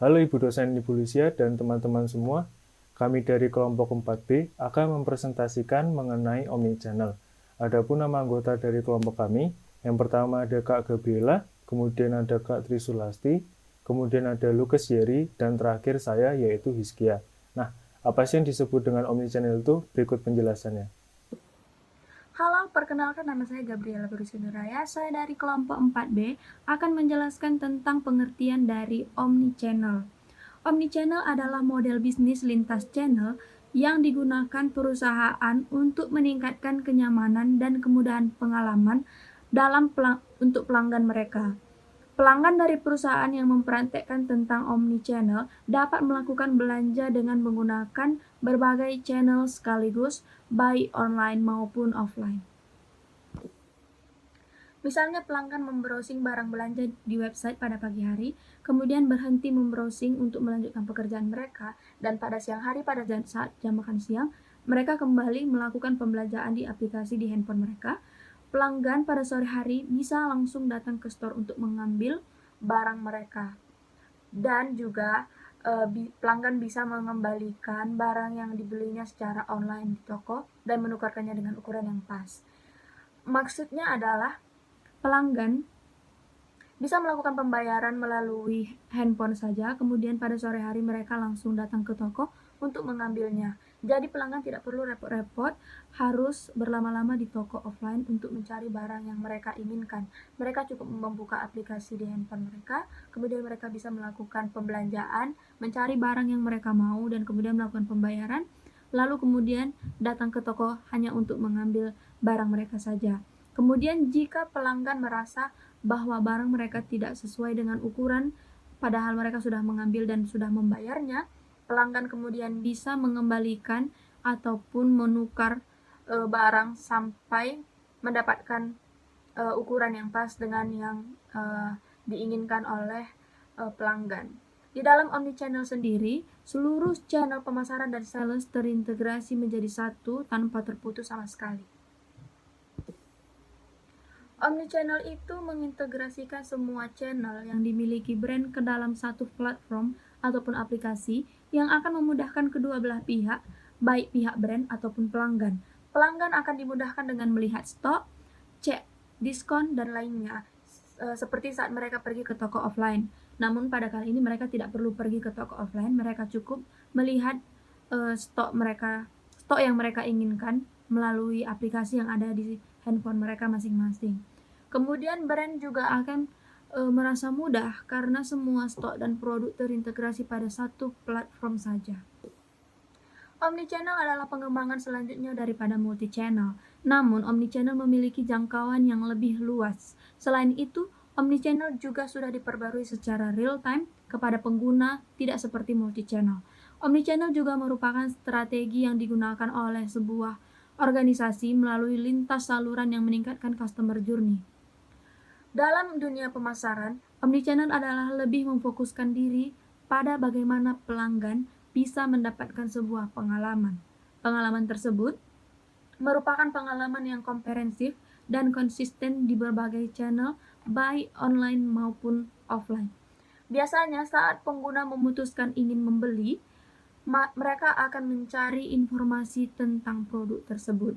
Halo Ibu dosen Ibu Lucia dan teman-teman semua, kami dari kelompok 4B akan mempresentasikan mengenai Omnichannel. Adapun nama anggota dari kelompok kami, yang pertama ada Kak Gabriela, kemudian ada Kak Trisulasti, kemudian ada Lucas Yeri, dan terakhir saya yaitu Hizkia. Nah, apa sih yang disebut dengan Omnichannel itu? Berikut penjelasannya. Halo, perkenalkan nama saya Gabriela Berusunuraya. Saya dari kelompok 4B akan menjelaskan tentang pengertian dari Omnichannel. Omnichannel adalah model bisnis lintas channel yang digunakan perusahaan untuk meningkatkan kenyamanan dan kemudahan pengalaman untuk pelanggan mereka. Pelanggan dari perusahaan yang mempraktekkan tentang omnichannel dapat melakukan belanja dengan menggunakan berbagai channel sekaligus, baik online maupun offline. Misalnya pelanggan membrowsing barang belanja di website pada pagi hari, kemudian berhenti membrowsing untuk melanjutkan pekerjaan mereka, dan pada siang hari pada saat jam makan siang, mereka kembali melakukan pembelanjaan di aplikasi di handphone mereka. Pelanggan pada sore hari bisa langsung datang ke store untuk mengambil barang mereka. Dan juga pelanggan bisa mengembalikan barang yang dibelinya secara online di toko dan menukarkannya dengan ukuran yang pas. Maksudnya adalah pelanggan bisa melakukan pembayaran melalui handphone saja, kemudian pada sore hari mereka langsung datang ke toko untuk mengambilnya. Jadi pelanggan tidak perlu repot-repot harus berlama-lama di toko offline untuk mencari barang yang mereka inginkan. Mereka cukup membuka aplikasi di handphone mereka, kemudian mereka bisa melakukan pembelanjaan, mencari barang yang mereka mau, dan kemudian melakukan pembayaran, lalu kemudian datang ke toko hanya untuk mengambil barang mereka saja. Kemudian jika pelanggan merasa bahwa barang mereka tidak sesuai dengan ukuran, padahal mereka sudah mengambil dan sudah membayarnya, pelanggan kemudian bisa mengembalikan ataupun menukar barang sampai mendapatkan ukuran yang pas dengan yang diinginkan oleh pelanggan. Di dalam omnichannel sendiri, seluruh channel pemasaran dan sales terintegrasi menjadi satu tanpa terputus sama sekali. Omnichannel itu mengintegrasikan semua channel yang dimiliki brand ke dalam satu platform ataupun aplikasi yang akan memudahkan kedua belah pihak, baik pihak brand ataupun pelanggan. Pelanggan akan dimudahkan dengan melihat stok, cek diskon, dan lainnya, seperti saat mereka pergi ke toko offline. Namun pada kali ini mereka tidak perlu pergi ke toko offline, mereka cukup melihat stok yang mereka inginkan melalui aplikasi yang ada di handphone mereka masing-masing. Kemudian brand juga akan merasa mudah karena semua stok dan produk terintegrasi pada satu platform saja. Omnichannel adalah pengembangan selanjutnya daripada multichannel. Namun, omnichannel memiliki jangkauan yang lebih luas. Selain itu, omnichannel juga sudah diperbarui secara real time kepada pengguna, tidak seperti multichannel. Omnichannel juga merupakan strategi yang digunakan oleh sebuah organisasi melalui lintas saluran yang meningkatkan customer journey. Dalam dunia pemasaran, omnichannel adalah lebih memfokuskan diri pada bagaimana pelanggan bisa mendapatkan sebuah pengalaman. Pengalaman tersebut merupakan pengalaman yang komprehensif dan konsisten di berbagai channel, baik online maupun offline. Biasanya saat pengguna memutuskan ingin membeli, mereka akan mencari informasi tentang produk tersebut.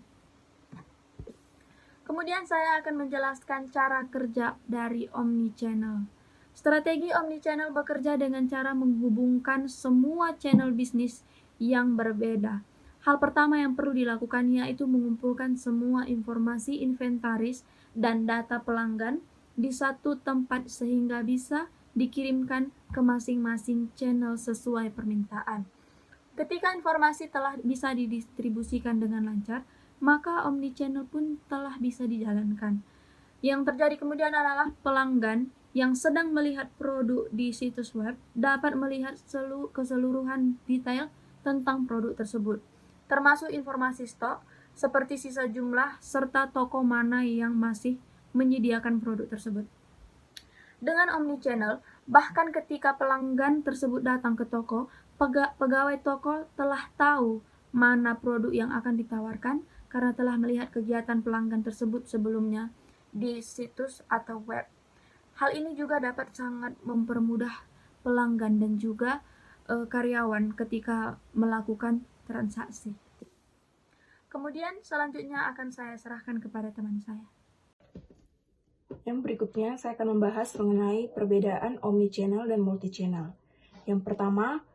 Kemudian saya akan menjelaskan cara kerja dari omnichannel. Strategi omnichannel bekerja dengan cara menghubungkan semua channel bisnis yang berbeda. Hal pertama yang perlu dilakukan yaitu mengumpulkan semua informasi inventaris dan data pelanggan di satu tempat sehingga bisa dikirimkan ke masing-masing channel sesuai permintaan. Ketika informasi telah bisa didistribusikan dengan lancar, maka omnichannel pun telah bisa dijalankan. Yang terjadi kemudian adalah pelanggan yang sedang melihat produk di situs web dapat melihat keseluruhan detail tentang produk tersebut, termasuk informasi stok, seperti sisa jumlah, serta toko mana yang masih menyediakan produk tersebut. Dengan omnichannel, bahkan ketika pelanggan tersebut datang ke toko, pegawai toko telah tahu mana produk yang akan ditawarkan karena telah melihat kegiatan pelanggan tersebut sebelumnya di situs atau web. Hal ini juga dapat sangat mempermudah pelanggan dan juga karyawan ketika melakukan transaksi. Kemudian selanjutnya akan saya serahkan kepada teman saya. Yang berikutnya saya akan membahas mengenai perbedaan omnichannel dan multichannel. Yang pertama,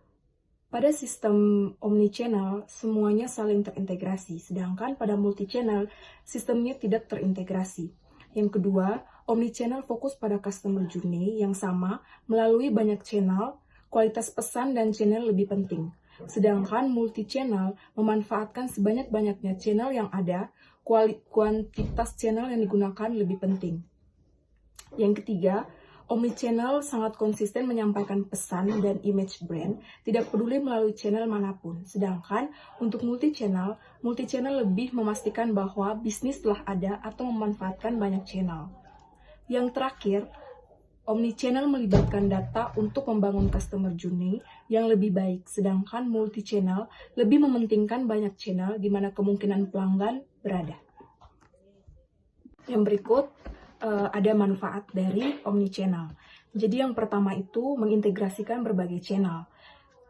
pada sistem omnichannel semuanya saling terintegrasi, sedangkan pada multichannel sistemnya tidak terintegrasi. Yang kedua, omnichannel fokus pada customer journey yang sama melalui banyak channel, kualitas pesan dan channel lebih penting. Sedangkan multi-channel memanfaatkan sebanyak-banyaknya channel yang ada, kuantitas channel yang digunakan lebih penting. Yang ketiga, omnichannel sangat konsisten menyampaikan pesan dan image brand, tidak peduli melalui channel manapun. Sedangkan untuk multi-channel lebih memastikan bahwa bisnis telah ada atau memanfaatkan banyak channel. Yang terakhir, omnichannel melibatkan data untuk membangun customer journey yang lebih baik, sedangkan multi-channel lebih mementingkan banyak channel di mana kemungkinan pelanggan berada. Yang berikut ada manfaat dari omnichannel. Jadi yang pertama itu mengintegrasikan berbagai channel.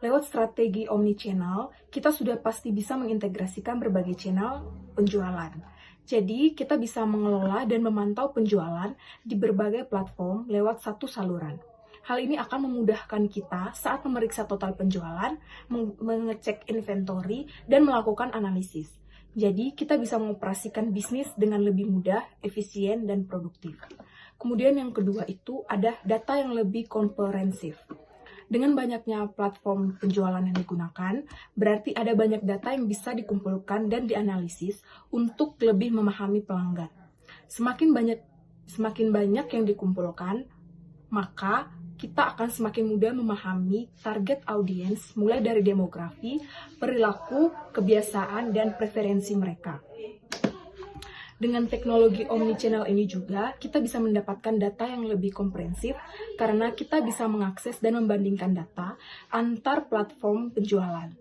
Lewat strategi omnichannel, kita sudah pasti bisa mengintegrasikan berbagai channel penjualan. Jadi, kita bisa mengelola dan memantau penjualan di berbagai platform lewat satu saluran. Hal ini akan memudahkan kita saat memeriksa total penjualan, mengecek inventory, dan melakukan analisis. Jadi, kita bisa mengoperasikan bisnis dengan lebih mudah, efisien, dan produktif. Kemudian yang kedua itu ada data yang lebih komprehensif. Dengan banyaknya platform penjualan yang digunakan, berarti ada banyak data yang bisa dikumpulkan dan dianalisis untuk lebih memahami pelanggan. Semakin banyak yang dikumpulkan, maka kita akan semakin mudah memahami target audiens mulai dari demografi, perilaku, kebiasaan, dan preferensi mereka. Dengan teknologi omnichannel ini juga, kita bisa mendapatkan data yang lebih komprehensif karena kita bisa mengakses dan membandingkan data antar platform penjualan.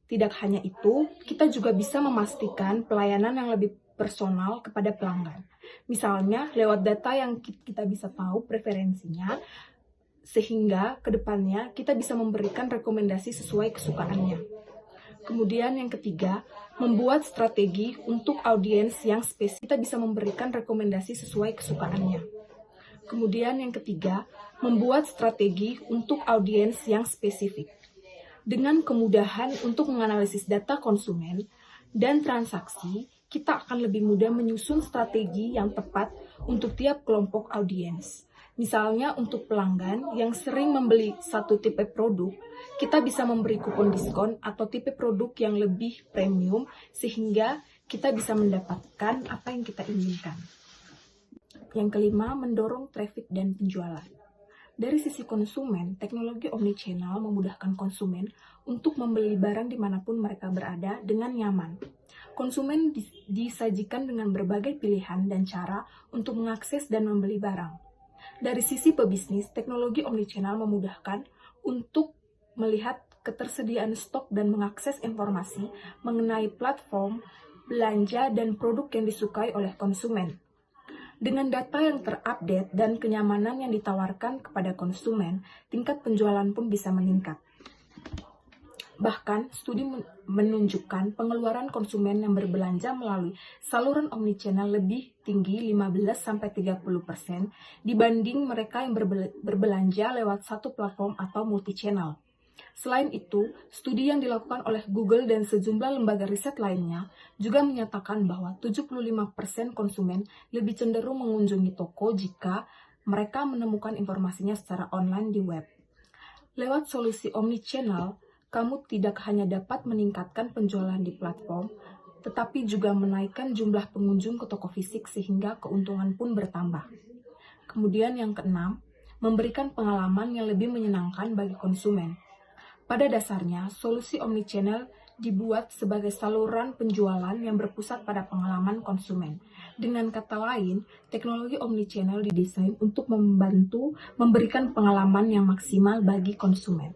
Tidak hanya itu, kita juga bisa memastikan pelayanan yang lebih personal kepada pelanggan. Misalnya, lewat data yang kita bisa tahu preferensinya, sehingga ke depannya kita bisa memberikan rekomendasi sesuai kesukaannya. Kemudian yang ketiga, membuat strategi untuk audiens yang spesifik. Kita bisa memberikan rekomendasi sesuai kesukaannya. Kemudian yang ketiga, membuat strategi untuk audiens yang spesifik. Dengan kemudahan untuk menganalisis data konsumen dan transaksi, kita akan lebih mudah menyusun strategi yang tepat untuk tiap kelompok audiens. Misalnya untuk pelanggan yang sering membeli satu tipe produk, kita bisa memberi kupon diskon atau tipe produk yang lebih premium sehingga kita bisa mendapatkan apa yang kita inginkan. Yang kelima, mendorong traffic dan penjualan. Dari sisi konsumen, teknologi omnichannel memudahkan konsumen untuk membeli barang dimanapun mereka berada dengan nyaman. Konsumen disajikan dengan berbagai pilihan dan cara untuk mengakses dan membeli barang. Dari sisi pebisnis, teknologi omnichannel memudahkan untuk melihat ketersediaan stok dan mengakses informasi mengenai platform, belanja, dan produk yang disukai oleh konsumen. Dengan data yang terupdate dan kenyamanan yang ditawarkan kepada konsumen, tingkat penjualan pun bisa meningkat. Bahkan, studi menunjukkan pengeluaran konsumen yang berbelanja melalui saluran omnichannel lebih tinggi 15-30% dibanding mereka yang berbelanja lewat satu platform atau multichannel. Selain itu, studi yang dilakukan oleh Google dan sejumlah lembaga riset lainnya juga menyatakan bahwa 75% konsumen lebih cenderung mengunjungi toko jika mereka menemukan informasinya secara online di web. Lewat solusi omnichannel, kamu tidak hanya dapat meningkatkan penjualan di platform, tetapi juga menaikkan jumlah pengunjung ke toko fisik sehingga keuntungan pun bertambah. Kemudian yang keenam, memberikan pengalaman yang lebih menyenangkan bagi konsumen. Pada dasarnya, solusi omnichannel dibuat sebagai saluran penjualan yang berpusat pada pengalaman konsumen. Dengan kata lain, teknologi omnichannel didesain untuk membantu memberikan pengalaman yang maksimal bagi konsumen.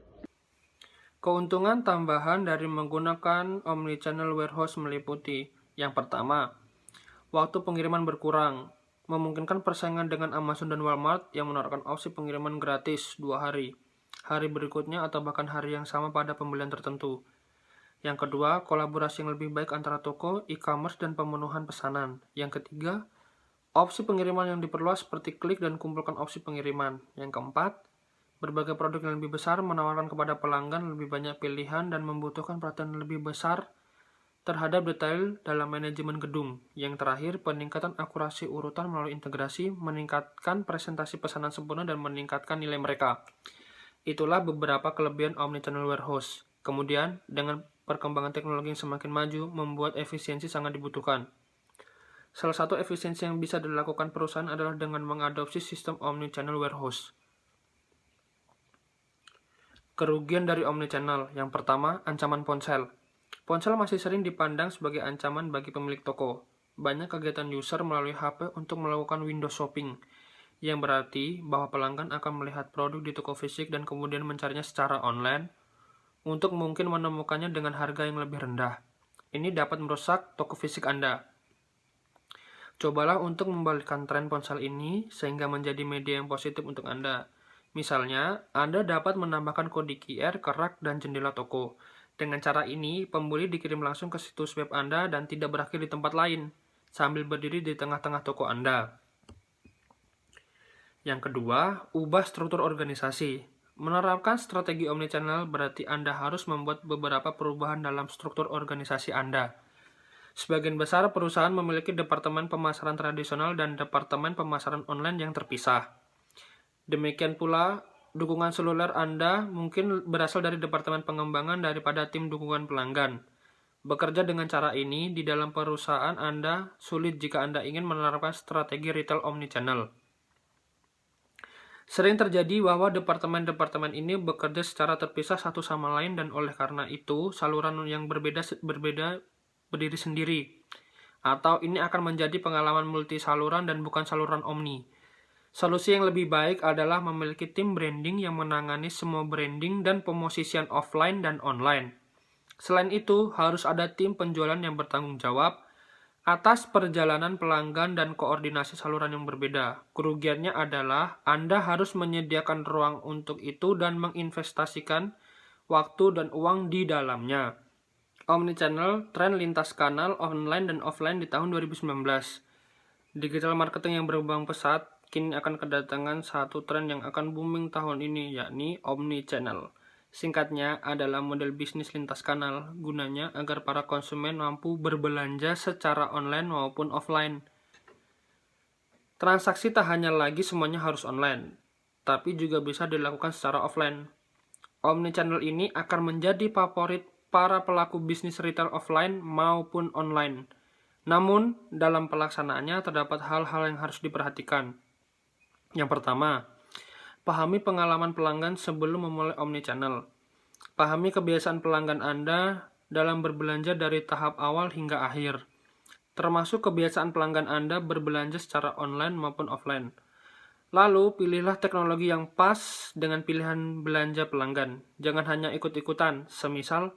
Keuntungan tambahan dari menggunakan omnichannel warehouse meliputi: yang pertama, waktu pengiriman berkurang, memungkinkan persaingan dengan Amazon dan Walmart yang menawarkan opsi pengiriman gratis 2 hari. hari berikutnya, atau bahkan hari yang sama pada pembelian tertentu. Yang kedua, kolaborasi yang lebih baik antara toko, e-commerce, dan pemenuhan pesanan. Yang ketiga, opsi pengiriman yang diperluas seperti klik dan kumpulkan opsi pengiriman. Yang keempat, berbagai produk yang lebih besar menawarkan kepada pelanggan lebih banyak pilihan dan membutuhkan perhatian lebih besar terhadap detail dalam manajemen gedung. Yang terakhir, peningkatan akurasi urutan melalui integrasi, meningkatkan presentasi pesanan sempurna, dan meningkatkan nilai mereka. Itulah beberapa kelebihan omnichannel warehouse. Kemudian, dengan perkembangan teknologi yang semakin maju, membuat efisiensi sangat dibutuhkan. Salah satu efisiensi yang bisa dilakukan perusahaan adalah dengan mengadopsi sistem omnichannel warehouse. Kerugian dari omnichannel. Yang pertama, ancaman ponsel. Ponsel masih sering dipandang sebagai ancaman bagi pemilik toko. Banyak kegiatan user melalui HP untuk melakukan window shopping, yang berarti bahwa pelanggan akan melihat produk di toko fisik dan kemudian mencarinya secara online untuk mungkin menemukannya dengan harga yang lebih rendah. Ini dapat merusak toko fisik Anda. Cobalah untuk membalikkan tren ponsel ini sehingga menjadi media yang positif untuk Anda. Misalnya, Anda dapat menambahkan kode QR ke rak dan jendela toko. Dengan cara ini, pembeli dikirim langsung ke situs web Anda dan tidak berakhir di tempat lain, sambil berdiri di tengah-tengah toko Anda. Yang kedua, ubah struktur organisasi. Menerapkan strategi omnichannel berarti Anda harus membuat beberapa perubahan dalam struktur organisasi Anda. Sebagian besar perusahaan memiliki departemen pemasaran tradisional dan departemen pemasaran online yang terpisah. Demikian pula, dukungan seluler Anda mungkin berasal dari departemen pengembangan daripada tim dukungan pelanggan. Bekerja dengan cara ini, di dalam perusahaan Anda sulit jika Anda ingin menerapkan strategi retail omnichannel. Sering terjadi bahwa departemen-departemen ini bekerja secara terpisah satu sama lain dan oleh karena itu, saluran yang berbeda berdiri sendiri. Atau ini akan menjadi pengalaman multi saluran dan bukan saluran omni. Solusi yang lebih baik adalah memiliki tim branding yang menangani semua branding dan pemosisian offline dan online. Selain itu, harus ada tim penjualan yang bertanggung jawab atas perjalanan pelanggan dan koordinasi saluran yang berbeda. Kerugiannya adalah Anda harus menyediakan ruang untuk itu dan menginvestasikan waktu dan uang di dalamnya. Omnichannel, tren lintas kanal online dan offline di tahun 2019. Digital marketing yang berkembang pesat kini akan kedatangan satu tren yang akan booming tahun ini, yakni omnichannel. Singkatnya adalah model bisnis lintas kanal, gunanya agar para konsumen mampu berbelanja secara online maupun offline. Transaksi tak hanya lagi semuanya harus online, tapi juga bisa dilakukan secara offline. Omnichannel ini akan menjadi favorit para pelaku bisnis retail offline maupun online. Namun, dalam pelaksanaannya terdapat hal-hal yang harus diperhatikan. Yang pertama, pahami pengalaman pelanggan sebelum memulai omnichannel. Pahami kebiasaan pelanggan Anda dalam berbelanja dari tahap awal hingga akhir, termasuk kebiasaan pelanggan Anda berbelanja secara online maupun offline. Lalu, pilihlah teknologi yang pas dengan pilihan belanja pelanggan. Jangan hanya ikut-ikutan, semisal,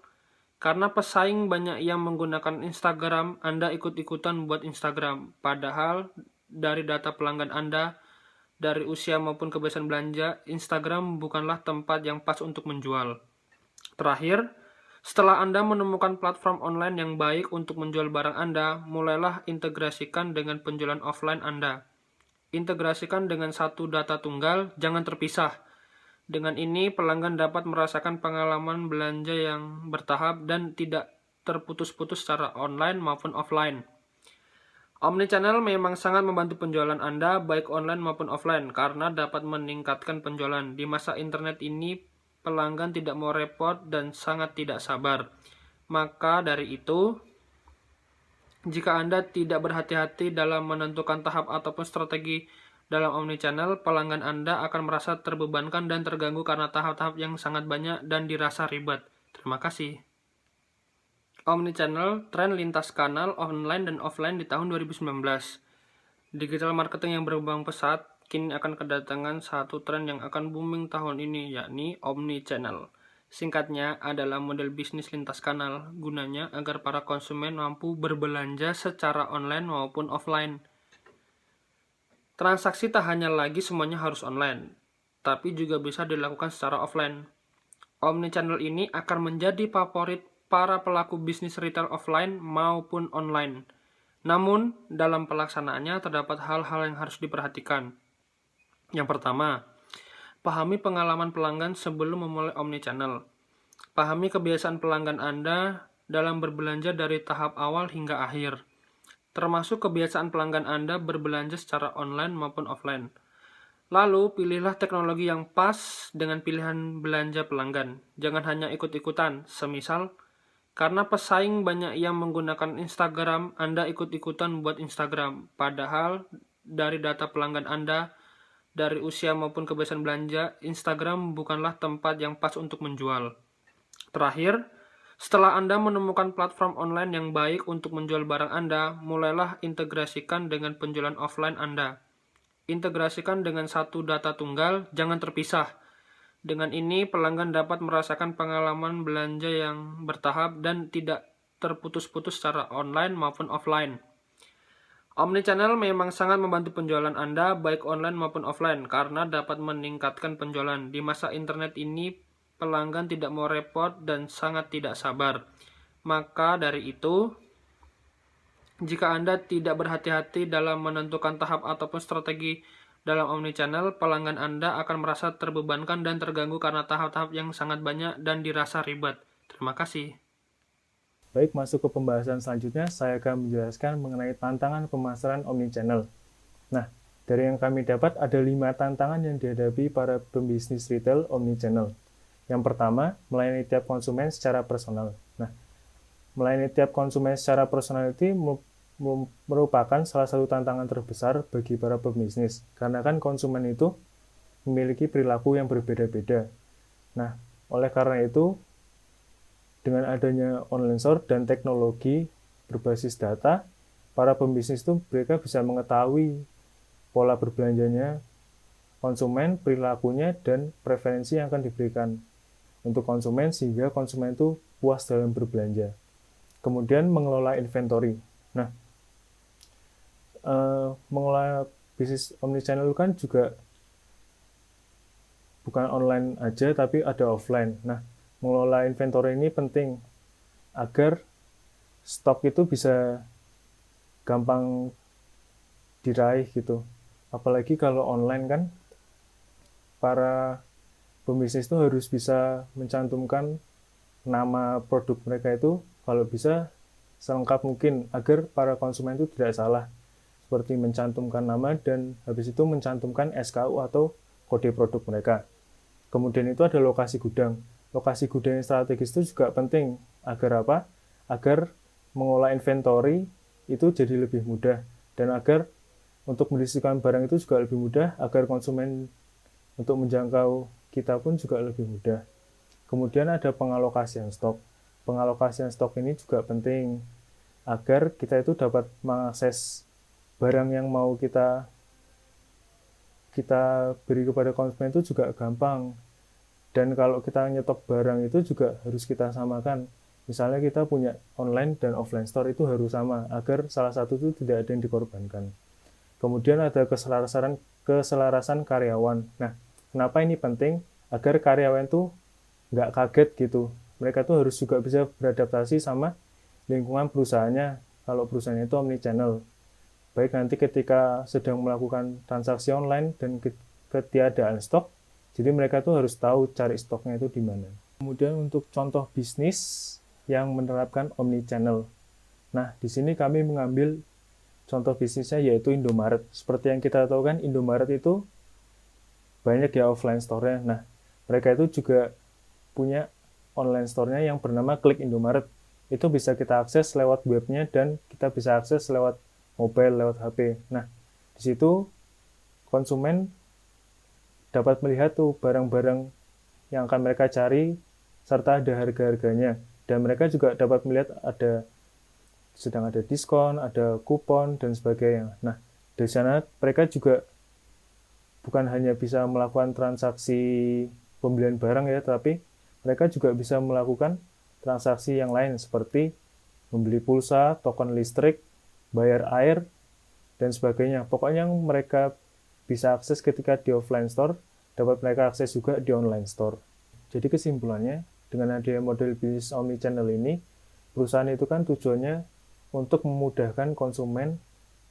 karena pesaing banyak yang menggunakan Instagram, Anda ikut-ikutan buat Instagram. Padahal, dari data pelanggan Anda, dari usia maupun kebiasaan belanja, Instagram bukanlah tempat yang pas untuk menjual. Terakhir, setelah Anda menemukan platform online yang baik untuk menjual barang Anda, mulailah integrasikan dengan penjualan offline Anda. Integrasikan dengan satu data tunggal, jangan terpisah. Dengan ini, pelanggan dapat merasakan pengalaman belanja yang bertahap dan tidak terputus-putus secara online maupun offline. Omnichannel memang sangat membantu penjualan Anda, baik online maupun offline, karena dapat meningkatkan penjualan. Di masa internet ini, pelanggan tidak mau repot dan sangat tidak sabar. Maka dari itu, jika Anda tidak berhati-hati dalam menentukan tahap ataupun strategi dalam omnichannel, pelanggan Anda akan merasa terbebankan dan terganggu karena tahap-tahap yang sangat banyak dan dirasa ribet. Terima kasih. Omnichannel, tren lintas kanal online dan offline di tahun 2019. Digital marketing yang berkembang pesat kini akan kedatangan satu tren yang akan booming tahun ini, yakni omnichannel. Singkatnya adalah model bisnis lintas kanal, gunanya agar para konsumen mampu berbelanja secara online maupun offline. Transaksi tak hanya lagi semuanya harus online, tapi juga bisa dilakukan secara offline. Omnichannel ini akan menjadi favorit para pelaku bisnis retail offline maupun online. Namun, dalam pelaksanaannya terdapat hal-hal yang harus diperhatikan. Yang pertama, pahami pengalaman pelanggan sebelum memulai omnichannel. Pahami kebiasaan pelanggan Anda dalam berbelanja dari tahap awal hingga akhir, termasuk kebiasaan pelanggan Anda berbelanja secara online maupun offline. Lalu, pilihlah teknologi yang pas dengan pilihan belanja pelanggan. Jangan hanya ikut-ikutan, semisal, karena pesaing banyak yang menggunakan Instagram, Anda ikut-ikutan buat Instagram. Padahal, dari data pelanggan Anda, dari usia maupun kebiasaan belanja, Instagram bukanlah tempat yang pas untuk menjual. Terakhir, setelah Anda menemukan platform online yang baik untuk menjual barang Anda, mulailah integrasikan dengan penjualan offline Anda. Integrasikan dengan satu data tunggal, jangan terpisah. Dengan ini, pelanggan dapat merasakan pengalaman belanja yang bertahap dan tidak terputus-putus secara online maupun offline. Omnichannel memang sangat membantu penjualan Anda, baik online maupun offline, karena dapat meningkatkan penjualan. Di masa internet ini, pelanggan tidak mau repot dan sangat tidak sabar. Maka dari itu, jika Anda tidak berhati-hati dalam menentukan tahap ataupun strategi dalam omnichannel, pelanggan Anda akan merasa terbebankan dan terganggu karena tahap-tahap yang sangat banyak dan dirasa ribet. Terima kasih. Baik, masuk ke pembahasan selanjutnya, saya akan menjelaskan mengenai tantangan pemasaran omnichannel. Nah, dari yang kami dapat ada 5 tantangan yang dihadapi para pembisnis retail omnichannel. Yang pertama, melayani tiap konsumen secara personal. Nah, melayani tiap konsumen secara personal itu merupakan salah satu tantangan terbesar bagi para pembisnis, karena kan konsumen itu memiliki perilaku yang berbeda-beda. Nah, oleh karena itu, dengan adanya online store dan teknologi berbasis data, para pembisnis itu mereka bisa mengetahui pola berbelanjanya konsumen, perilakunya, dan preferensi yang akan diberikan untuk konsumen sehingga konsumen itu puas dalam berbelanja. Kemudian mengelola inventory. Nah, mengelola bisnis omnichannel kan juga bukan online aja tapi ada offline. Nah, mengelola inventory ini penting agar stok itu bisa gampang diraih gitu. Apalagi kalau online kan para pembisnis itu harus bisa mencantumkan nama produk mereka itu kalau bisa selengkap mungkin agar para konsumen itu tidak salah. Seperti mencantumkan nama dan habis itu mencantumkan SKU atau kode produk mereka. Kemudian itu ada lokasi gudang. Lokasi gudang yang strategis itu juga penting agar apa? Agar mengolah inventory itu jadi lebih mudah dan agar untuk mendistribusikan barang itu juga lebih mudah agar konsumen untuk menjangkau kita pun juga lebih mudah. Kemudian ada pengalokasian stok. Pengalokasian stok ini juga penting agar kita itu dapat mengakses barang yang mau kita beri kepada konsumen itu juga gampang. Dan kalau kita nyetok barang itu juga harus kita samakan. Misalnya kita punya online dan offline store itu harus sama agar salah satu itu tidak ada yang dikorbankan. Kemudian ada keselarasan karyawan. Nah, kenapa ini penting? Agar karyawan itu nggak kaget gitu. Mereka tuh harus juga bisa beradaptasi sama lingkungan perusahaannya kalau perusahaannya itu omnichannel. Baik nanti ketika sedang melakukan transaksi online dan ketiadaan stok, jadi mereka tuh harus tahu cari stoknya itu di mana. Kemudian untuk contoh bisnis yang menerapkan omnichannel. Nah, di sini kami mengambil contoh bisnisnya yaitu Indomaret. Seperti yang kita tahu kan Indomaret itu banyak ya offline store-nya. Nah, mereka itu juga punya online store-nya yang bernama Klik Indomaret. Itu bisa kita akses lewat webnya dan kita bisa akses lewat mobile, lewat HP. Nah, di situ konsumen dapat melihat tuh barang-barang yang akan mereka cari serta ada harga-harganya. Dan mereka juga dapat melihat sedang ada diskon, ada kupon, dan sebagainya. Nah, dari sana mereka juga bukan hanya bisa melakukan transaksi pembelian barang ya, tapi mereka juga bisa melakukan transaksi yang lain seperti membeli pulsa, token listrik, bayar air, dan sebagainya. Pokoknya yang mereka bisa akses ketika di offline store, dapat mereka akses juga di online store. Jadi kesimpulannya, dengan adanya model bisnis omnichannel ini, perusahaan itu kan tujuannya untuk memudahkan konsumen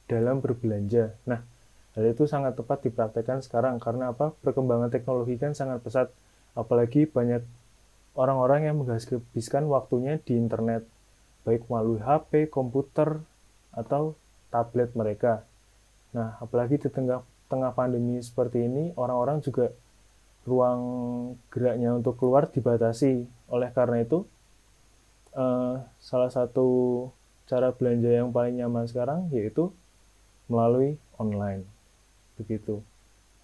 dalam berbelanja. Nah, hal itu sangat tepat dipraktekkan sekarang karena apa? Perkembangan teknologi kan sangat pesat, apalagi banyak orang-orang yang menghabiskan waktunya di internet, baik melalui HP, komputer, atau tablet mereka. Nah, apalagi di tengah pandemi seperti ini, orang-orang juga ruang geraknya untuk keluar dibatasi. Oleh karena itu, salah satu cara belanja yang paling nyaman sekarang yaitu melalui online. Begitu.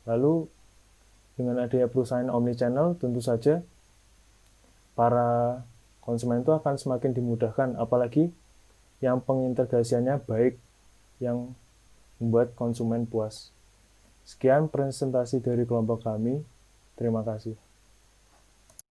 Lalu, dengan adanya perusahaan omnichannel, tentu saja para konsumen itu akan semakin dimudahkan, apalagi yang pengintegrasiannya baik, yang membuat konsumen puas. Sekian presentasi dari kelompok kami. Terima kasih.